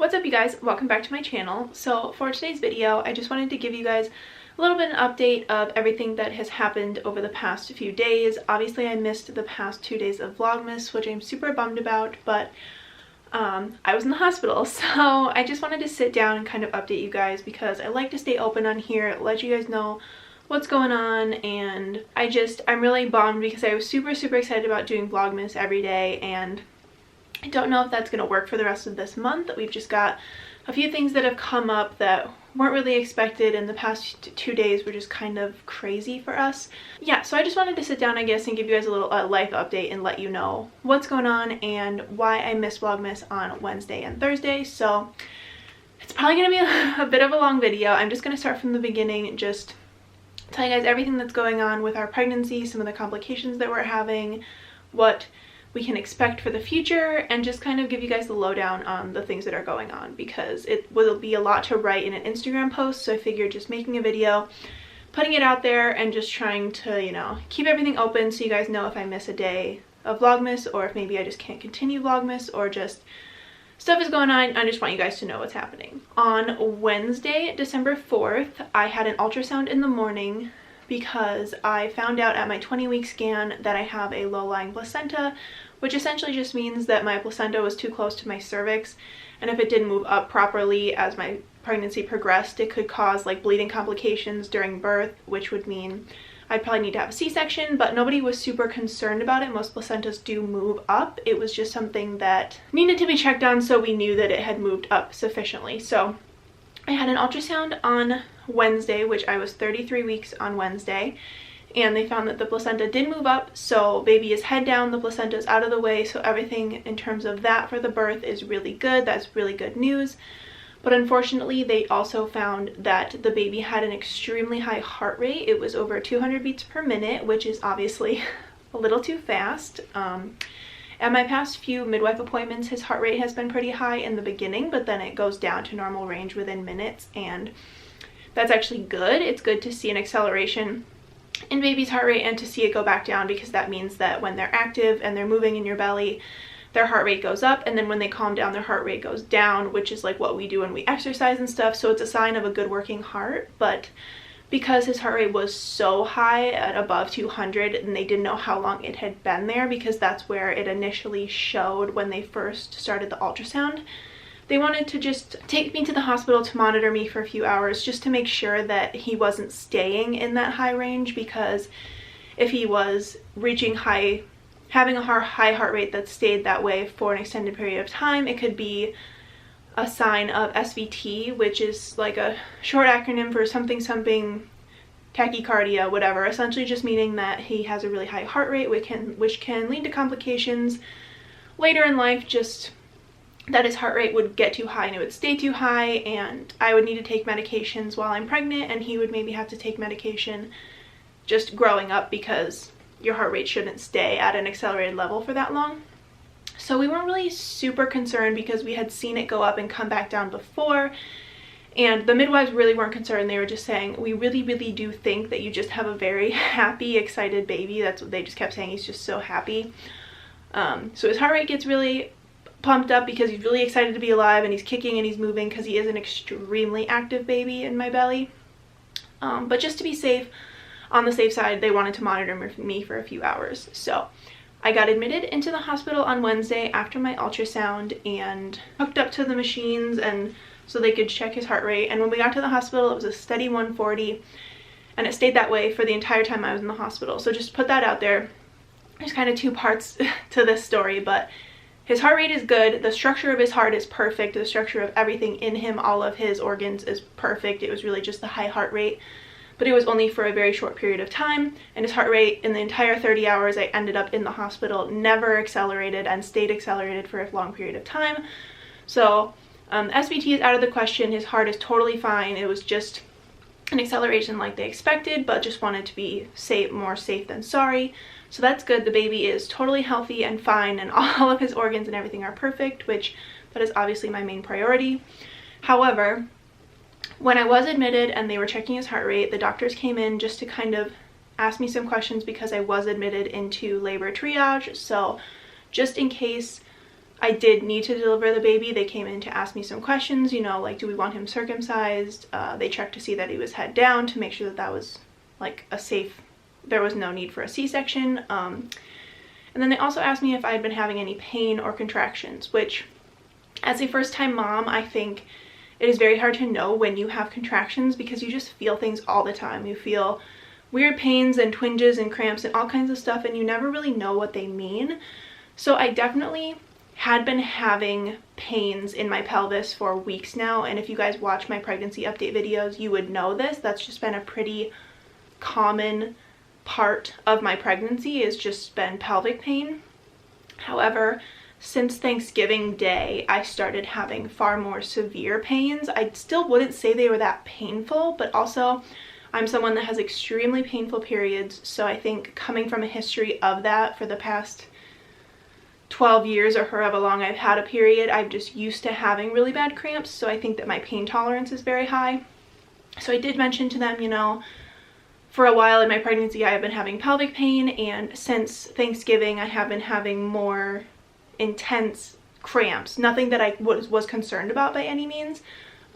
What's up, you guys? Welcome back to my channel. So for today's video, I just wanted to give you guys a little bit of an update of everything that has happened over the past few days. Obviously, I missed the past 2 days of Vlogmas, which I'm super bummed about, but I was in the hospital, so I just wanted to sit down and kind of update you guys because I like to stay open on here, let you guys know what's going on. And I'm really bummed because I was super excited about doing Vlogmas every day, and I don't know if that's going to work for the rest of this month. We've just got a few things that have come up that weren't really expected, and the past 2 days were just kind of crazy for us. Yeah, so I just wanted to sit down, I guess, and give you guys a little life update and let you know what's going on and why I missed Vlogmas on Wednesday and Thursday. So it's probably going to be a bit of a long video. I'm just going to start from the beginning, just tell you guys everything that's going on with our pregnancy, some of the complications that we're having, what we can expect for the future, and just kind of give you guys the lowdown on the things that are going on, because it will be a lot to write in an Instagram post. So I figured just making a video, putting it out there, and just trying to, you know, keep everything open so you guys know if I miss a day of Vlogmas, or if maybe I just can't continue Vlogmas, or just stuff is going on. I just want you guys to know what's happening. On Wednesday, December 4th, I had an ultrasound in the morning because I found out at my 20-week scan that I have a low-lying placenta, which essentially just means that my placenta was too close to my cervix, and if it didn't move up properly as my pregnancy progressed, it could cause like bleeding complications during birth, which would mean I'd probably need to have a C-section, but nobody was super concerned about it. Most placentas do move up. It was just something that needed to be checked on, so we knew that it had moved up sufficiently. So I had an ultrasound on Wednesday, which I was 33 weeks on Wednesday, and they found that the placenta did move up, so baby is head down, the placenta is out of the way, so everything in terms of that for the birth is really good. That's really good news. But unfortunately, they also found that the baby had an extremely high heart rate. It was over 200 beats per minute, which is obviously a little too fast. At my past few midwife appointments, his heart rate has been pretty high in the beginning, but then it goes down to normal range within minutes, and that's actually good. It's good to see an acceleration in baby's heart rate and to see it go back down, because that means that when they're active and they're moving in your belly, their heart rate goes up, and then when they calm down, their heart rate goes down, which is like what we do when we exercise and stuff. So it's a sign of a good working heart. But because his heart rate was so high at above 200, and they didn't know how long it had been there, because that's where it initially showed when they first started the ultrasound, they wanted to just take me to the hospital to monitor me for a few hours just to make sure that he wasn't staying in that high range, because if he was reaching high, having a high heart rate that stayed that way for an extended period of time, it could be a sign of SVT, which is like a short acronym for something tachycardia, whatever, essentially just meaning that he has a really high heart rate, which can lead to complications later in life, just that his heart rate would get too high and it would stay too high, and I would need to take medications while I'm pregnant, and he would maybe have to take medication just growing up, because your heart rate shouldn't stay at an accelerated level for that long. So we weren't really super concerned because we had seen it go up and come back down before, and the midwives really weren't concerned. They were just saying, we really do think that you just have a very happy, excited baby. That's what they just kept saying. He's just so happy. So his heart rate gets really pumped up because he's really excited to be alive, and he's kicking and he's moving because he is an extremely active baby in my belly. But just to be safe, on the safe side, they wanted to monitor me for a few hours. So I got admitted into the hospital on Wednesday after my ultrasound and hooked up to the machines, and so they could check his heart rate. And when we got to the hospital, it was a steady 140, and it stayed that way for the entire time I was in the hospital. So just put that out there. There's kind of two parts to this story, but his heart rate is good. The structure of his heart is perfect. The structure of everything in him, all of his organs, is perfect. It was really just the high heart rate, but it was only for a very short period of time, and his heart rate in the entire 30 hours I ended up in the hospital never accelerated and stayed accelerated for a long period of time. So SVT is out of the question. His heart is totally fine. It was just an acceleration like they expected, but just wanted to be safe, more safe than sorry. So that's good. The baby is totally healthy and fine, and all of his organs and everything are perfect, which that is obviously my main priority. However, when I was admitted and they were checking his heart rate, the doctors came in just to kind of ask me some questions, because I was admitted into labor triage. So just in case I did need to deliver the baby, they came in to ask me some questions, you know, like, do we want him circumcised? They checked to see that he was head down to make sure that that was like a safe, there was no need for a C-section. And then they also asked me if I had been having any pain or contractions, which as a first-time mom, I think it is very hard to know when you have contractions because you just feel things all the time. You feel weird pains and twinges and cramps and all kinds of stuff, and you never really know what they mean. So I definitely had been having pains in my pelvis for weeks now, and if you guys watch my pregnancy update videos, you would know this. That's just been a pretty common part of my pregnancy, is just been pelvic pain. However, since Thanksgiving Day, I started having far more severe pains. I still wouldn't say they were that painful, but also I'm someone that has extremely painful periods, so I think coming from a history of that for the past 12 years or however long I've had a period, I'm just used to having really bad cramps, so I think that my pain tolerance is very high. So I did mention to them, you know, for a while in my pregnancy I have been having pelvic pain, and since Thanksgiving I have been having more intense cramps. Nothing that I was concerned about by any means,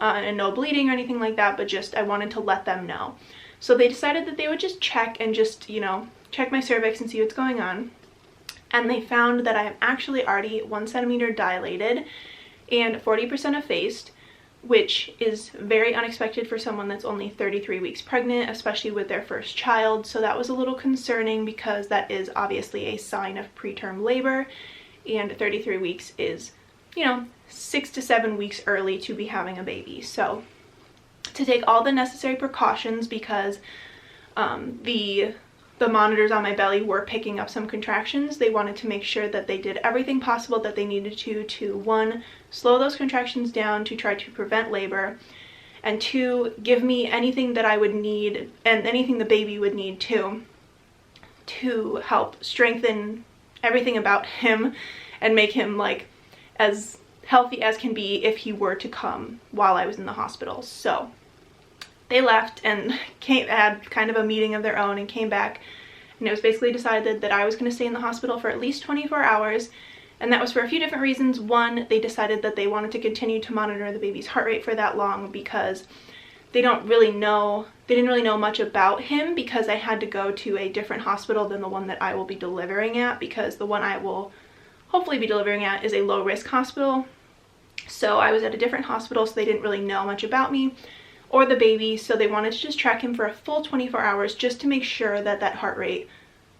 and no bleeding or anything like that, but just I wanted to let them know. So they decided that they would just check and just, you know, check my cervix and see what's going on. And they found that I am actually already 1 centimeter dilated and 40% effaced, which is very unexpected for someone that's only 33 weeks pregnant, especially with their first child. So that was a little concerning because that is obviously a sign of preterm labor, and 33 weeks is, you know, 6 to 7 weeks early to be having a baby. So to take all the necessary precautions, because the monitors on my belly were picking up some contractions, they wanted to make sure that they did everything possible that they needed to one, slow those contractions down to try to prevent labor, and two, give me anything that I would need and anything the baby would need too, to help strengthen everything about him and make him like as healthy as can be if he were to come while I was in the hospital. So they left and had kind of a meeting of their own and came back, and it was basically decided that I was going to stay in the hospital for at least 24 hours, and that was for a few different reasons. One, they decided that they wanted to continue to monitor the baby's heart rate for that long because they didn't really know much about him, because I had to go to a different hospital than the one that I will be delivering at, because the one I will hopefully be delivering at is a low risk hospital. So I was at a different hospital, so they didn't really know much about me or the baby, so they wanted to just track him for a full 24 hours just to make sure that that heart rate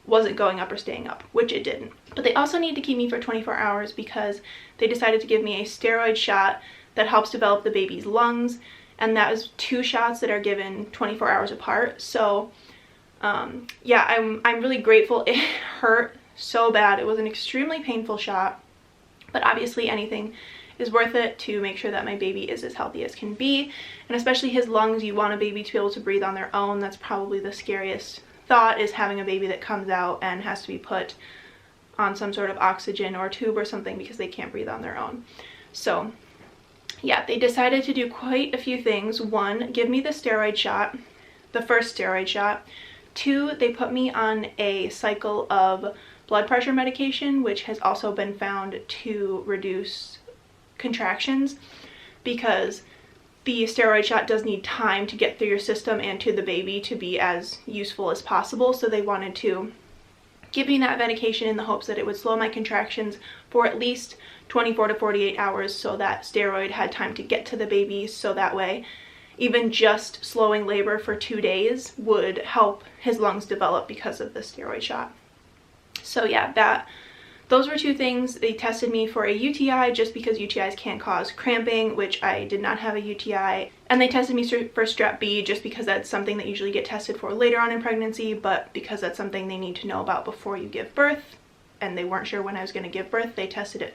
wasn't going up or staying up, which it didn't. But they also need to keep me for 24 hours because they decided to give me a steroid shot that helps develop the baby's lungs, and that is 2 shots that are given 24 hours apart. So yeah, I'm really grateful. It hurt so bad. It was an extremely painful shot, but obviously anything is worth it to make sure that my baby is as healthy as can be, and especially his lungs. You want a baby to be able to breathe on their own. That's probably the scariest thought, is having a baby that comes out and has to be put on some sort of oxygen or tube or something because they can't breathe on their own. So yeah, they decided to do quite a few things. One, give me the steroid shot, the first steroid shot. 2, they put me on a cycle of blood pressure medication, which has also been found to reduce contractions, because the steroid shot does need time to get through your system and to the baby to be as useful as possible. So they wanted to give me that medication in the hopes that it would slow my contractions for at least 24 to 48 hours, so that steroid had time to get to the baby, so that way even just slowing labor for 2 days would help his lungs develop because of the steroid shot. So yeah, those were 2 things. They tested me for a UTI just because UTIs can cause cramping, which I did not have a UTI. And they tested me for strep B just because that's something that usually get tested for later on in pregnancy, but because that's something they need to know about before you give birth, and they weren't sure when I was going to give birth, they tested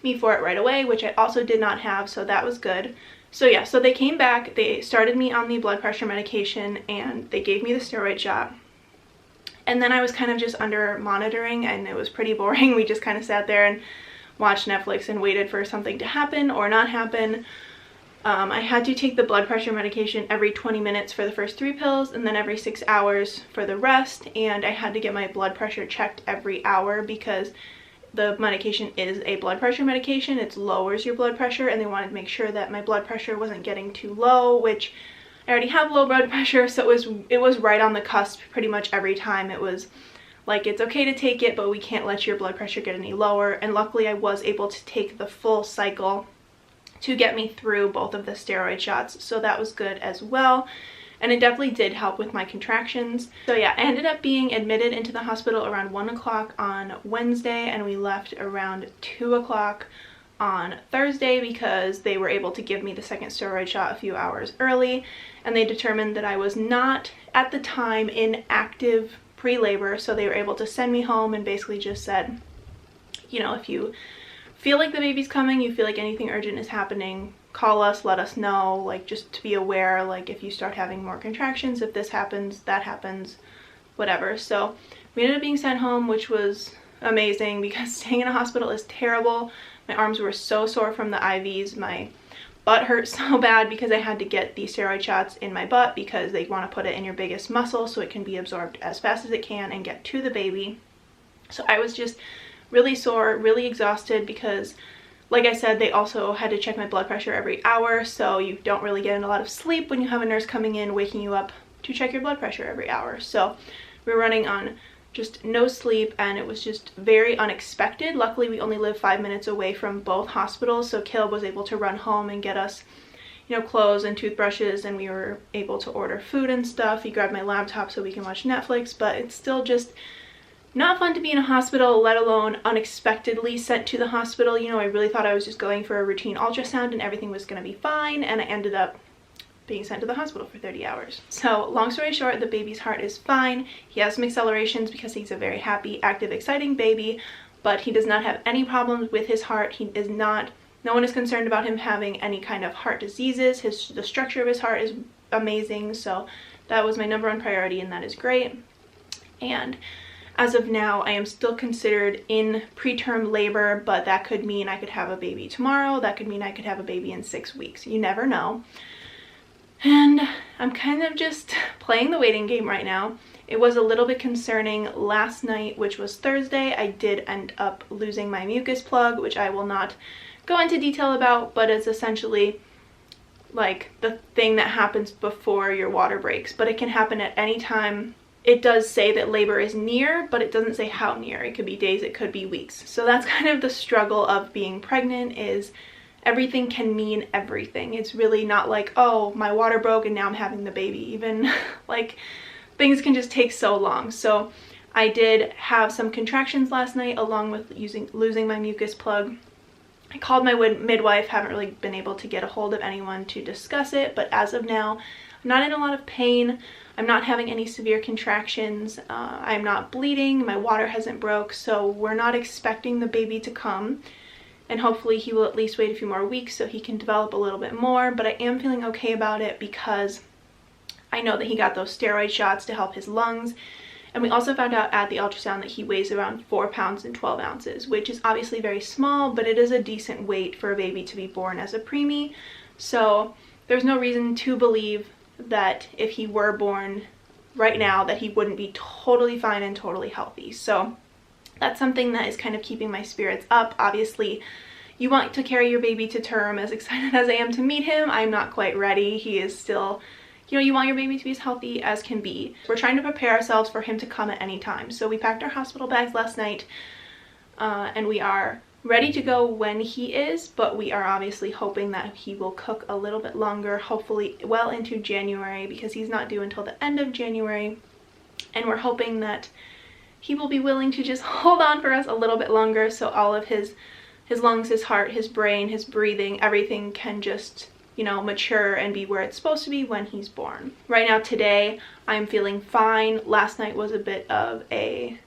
me for it right away, which I also did not have, so that was good. So yeah, so they came back, they started me on the blood pressure medication, and they gave me the steroid shot. And then I was kind of just under monitoring, and it was pretty boring. We just kind of sat there and watched Netflix and waited for something to happen or not happen. I had to take the blood pressure medication every 20 minutes for the first 3 pills, and then every 6 hours for the rest. And I had to get my blood pressure checked every hour because the medication is a blood pressure medication. It lowers your blood pressure, and they wanted to make sure that my blood pressure wasn't getting too low, which I already have low blood pressure, so it was right on the cusp pretty much every time. It was like, it's okay to take it, but we can't let your blood pressure get any lower. And luckily I was able to take the full cycle to get me through both of the steroid shots, so that was good as well. And it definitely did help with my contractions. So yeah, I ended up being admitted into the hospital around 1 o'clock on Wednesday, and we left around 2 o'clock on Thursday because they were able to give me the second steroid shot a few hours early, and they determined that I was not at the time in active pre-labor, so they were able to send me home and basically just said, you know, if you feel like the baby's coming, you feel like anything urgent is happening, call us, let us know, like, just to be aware, like, if you start having more contractions, if this happens, that happens, whatever. So we ended up being sent home, which was amazing because staying in a hospital is terrible. My arms were so sore from the IVs. My butt hurt so bad because I had to get the steroid shots in my butt because they want to put it in your biggest muscle so it can be absorbed as fast as it can and get to the baby. So I was just really sore, really exhausted because, like I said, they also had to check my blood pressure every hour, so you don't really get a lot of sleep when you have a nurse coming in waking you up to check your blood pressure every hour. So we were running on just no sleep, and it was just very unexpected. Luckily, we only live 5 minutes away from both hospitals, so Kayla was able to run home and get us, you know, clothes and toothbrushes, and we were able to order food and stuff. He grabbed my laptop so we can watch Netflix, but it's still just not fun to be in a hospital, let alone unexpectedly sent to the hospital. You know, I really thought I was just going for a routine ultrasound and everything was going to be fine, and I ended up being sent to the hospital for 30 hours. So long story short, the baby's heart is fine. He has some accelerations because he's a very happy, active, exciting baby, but he does not have any problems with his heart. He is not, no one is concerned about him having any kind of heart diseases. The structure of his heart is amazing, so that was my #1 priority, and that is great. And as of now, I am still considered in preterm labor, but that could mean I could have a baby tomorrow. That could mean I could have a baby in 6 weeks. You never know. And I'm kind of just playing the waiting game right now. It was a little bit concerning last night, which was Thursday. I did end up losing my mucus plug, which I will not go into detail about, but it's essentially like the thing that happens before your water breaks, but it can happen at any time. It does say that labor is near, but it doesn't say how near. It could be days, it could be weeks. So that's kind of the struggle of being pregnant, is everything can mean everything. It's really not like, oh, my water broke and now I'm having the baby. Even like things can just take so long. So I did have some contractions last night along with losing my mucus plug. I called my midwife, haven't really been able to get a hold of anyone to discuss it, but as of now, I'm not in a lot of pain. I'm not having any severe contractions. I'm not bleeding. My water hasn't broke, so we're not expecting the baby to come. And hopefully he will at least wait a few more weeks so he can develop a little bit more. But I am feeling okay about it because I know that he got those steroid shots to help his lungs. And we also found out at the ultrasound that he weighs around 4 pounds and 12 ounces, which is obviously very small, but it is a decent weight for a baby to be born as a preemie. So there's no reason to believe that if he were born right now that he wouldn't be totally fine and totally healthy. So that's something that is kind of keeping my spirits up. Obviously, you want to carry your baby to term. As excited as I am to meet him, I'm not quite ready. He is still, you know, you want your baby to be as healthy as can be. We're trying to prepare ourselves for him to come at any time. So we packed our hospital bags last night, and we are ready to go when he is, but we are obviously hoping that he will cook a little bit longer, hopefully well into January, because he's not due until the end of January. And we're hoping that he will be willing to just hold on for us a little bit longer, so all of his lungs, his heart, his brain, his breathing, everything can just, you know, mature and be where it's supposed to be when he's born. Right now, today, I'm feeling fine. Last night was a bit of a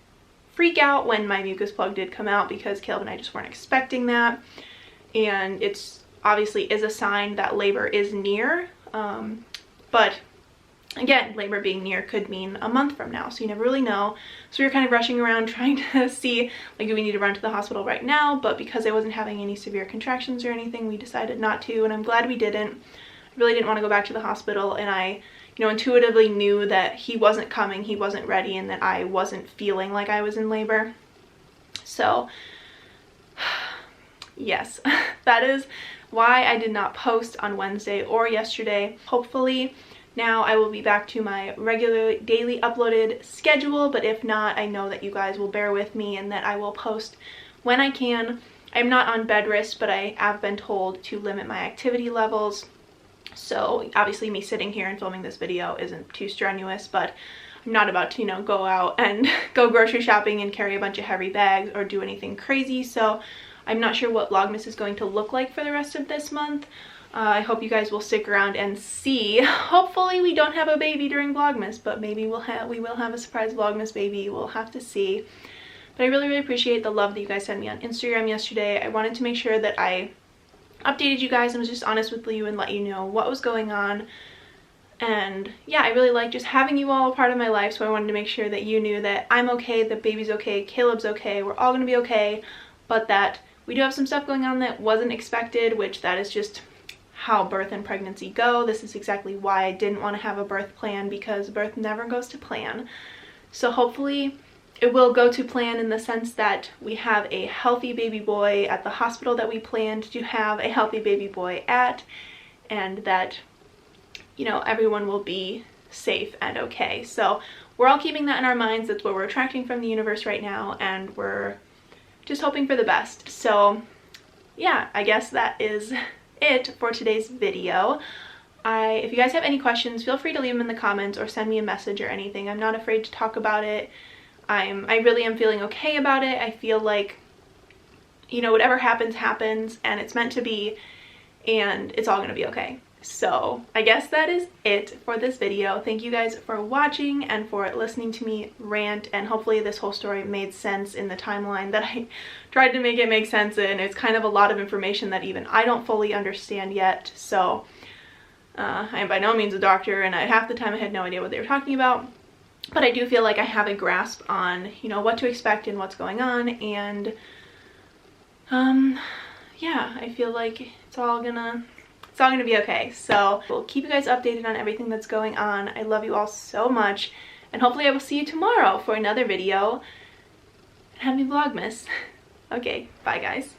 freak out when my mucus plug did come out because Caleb and I just weren't expecting that. And it's obviously is a sign that labor is near. But again, labor being near could mean a month from now, so you never really know. So we were kind of rushing around trying to see, like, do we need to run to the hospital right now? But because I wasn't having any severe contractions or anything, we decided not to, and I'm glad we didn't. I really didn't want to go back to the hospital, and I, you know, intuitively knew that he wasn't coming, he wasn't ready, and that I wasn't feeling like I was in labor. So yes, that is why I did not post on Wednesday or yesterday. Hopefully now I will be back to my regular daily uploaded schedule, but if not, I know that you guys will bear with me and that I will post when I can. I'm not on bed rest, but I have been told to limit my activity levels. So obviously me sitting here and filming this video isn't too strenuous, but I'm not about to, you know, go out and go grocery shopping and carry a bunch of heavy bags or do anything crazy. So I'm not sure what Vlogmas is going to look like for the rest of this month. I hope you guys will stick around and see. Hopefully we don't have a baby during Vlogmas, but maybe we will have a surprise Vlogmas baby. We'll have to see. But I really appreciate the love that you guys sent me on Instagram yesterday. I wanted to make sure that I updated you guys and was just honest with you and let you know what was going on. And yeah, I really like just having you all a part of my life, so I wanted to make sure that you knew that I'm okay, the baby's okay, Caleb's okay, we're all gonna be okay, but that we do have some stuff going on that wasn't expected, which that is just how birth and pregnancy go. This is exactly why I didn't want to have a birth plan, because birth never goes to plan. So hopefully it will go to plan in the sense that we have a healthy baby boy at the hospital that we planned to have a healthy baby boy at, and that, you know, everyone will be safe and okay. So we're all keeping that in our minds. That's what we're attracting from the universe right now, and we're just hoping for the best. So yeah, I guess that is it for today's video. If you guys have any questions, feel free to leave them in the comments or send me a message or anything. I'm not afraid to talk about it. I really am feeling okay about it. I feel like, you know, whatever happens, happens, and it's meant to be, and it's all gonna be okay. So I guess that is it for this video. Thank you guys for watching and for listening to me rant, and hopefully this whole story made sense in the timeline that I tried to make it make sense in. It's kind of a lot of information that even I don't fully understand yet. So I am by no means a doctor, and half the time I had no idea what they were talking about. But I do feel like I have a grasp on, you know, what to expect and what's going on, and yeah, I feel like it's all gonna be okay. So we'll keep you guys updated on everything that's going on. I love you all so much, and hopefully I will see you tomorrow for another video. Happy Vlogmas. Okay, bye guys.